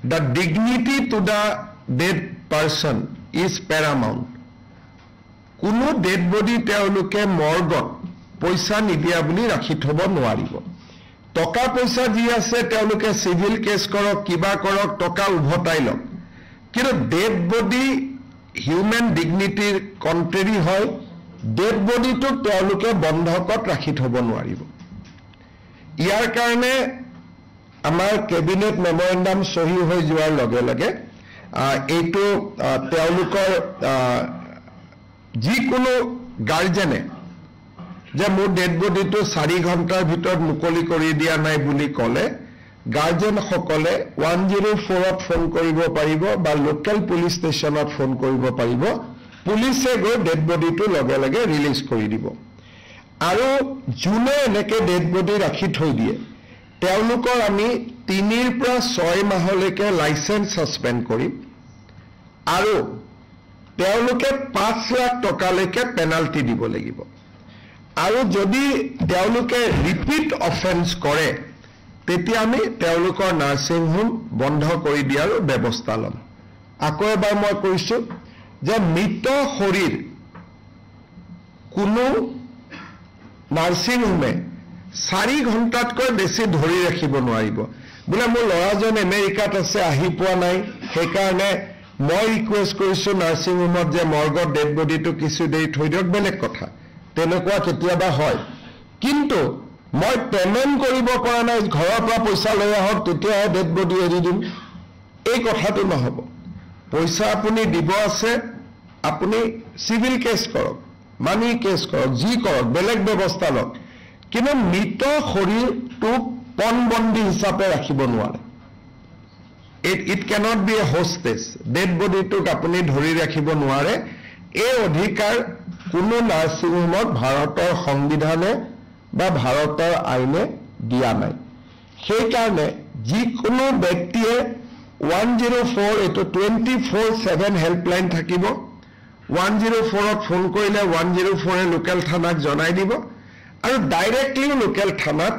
the dignity to the dead person is paramount. কোনো dead body তেওঁলোকে মৰ্গত পইচা নিদিয়া বুলি ৰাখি থব নোৱাৰিব টকা পইচা যি আছে তেওঁলোকে সিভিল কেছ কৰক কিবা কৰক টকা উভতাই লওক কিন্তু dead body human dignity contrary হয় dead body to তেওঁলোকে বন্ধকত ৰাখি থব নোৱাৰিব ইয়াৰ কাৰণে আমাৰ কেবিনেট মেমৰেন্ডাম সহি হৈ যোৱাৰ লগে লগে এইটো তেওঁলোকৰ যিকোনো গাৰ্জেনে যে মোৰ ডেড বডিটো 4 ঘণ্টাৰ ভিতৰত মুকলি কৰি দিয়া নাই বুলি ক'লে গাৰ্জেন সকলে 104ত ফোন কৰিব পাৰিব বা লোকেল পুলিশ ষ্টেচনত ফোন কৰিব পাৰিব পুলিচে গৈ ডেড বডিটো লগে লগে ৰিলিজ কৰি দিব আৰু জুনে এনেকে ডেড বডি ৰাখি থৈ দিয়ে তেওঁলোকৰ আমি 3 পৰা 6 মাহলৈকে লাইসেন্স সাসপেন্ড কৰিম আৰু তেওঁলোকে 5 লাখ টকালৈকে পেনাল্টি দিব লাগিব আৰু যদি তেওঁলোকে ৰিপিট অফেন্স কৰে তেতিয়া আমি তেওঁলোকৰ নাৰ্সিং হোম বন্ধ কৰি দিয়াৰ ব্যৱস্থা লম আকৌ এবাৰ মই কৈছো যে মৃত শৰীৰ কোনো নাৰ্সিং হোমে 4 ঘণ্টাতকৈ বেছি ধৰি ৰাখিব নোৱাৰিব বোলে মোৰ লৰাজন আমেৰিকাত আছে আহি পোৱা নাই সেই কাৰণে মই ৰিকুৱেষ্ট কৰিছো নাৰ্সিং হোমত যে মৰ্গত ডেড বডিটো কিছু দেৰি থৈ দিয়ক বেলেগ কথা তেনেকুৱা কেতিয়াবা হয় কিন্তু মই পেমেন্ট কৰিব পৰা নাই ঘৰৰ পৰা পইচা লৈ আহক তেতিয়া ডেড বডি এৰি দিম এই কথাটো নহব পইচা আপুনি দিব আছে আপুনি সিভিল কেছ কৰক মানি কেছ কৰক যি কৰক বেলেগ ব্যৱস্থা লওক কিন্তু মৃত শৰীৰটো পণবন্দী হিচাপে ৰাখিব নোৱাৰে it cannot be a hostage dead body to apuni dhori rakhibo nuare e adhikar kuno nursing home bharator সংবিধানে বা ভাৰতৰ আইনে দিয়া নাই সেই কাৰণে যি কোনো ব্যক্তিয়ে 104 এটো 24/7 হেল্পলাইন থাকিব 104ত ফোন কৰিলে 104 এ লোকেল থানাক জনাই দিব আৰু ডাইৰেক্টলি লোকেল থানাত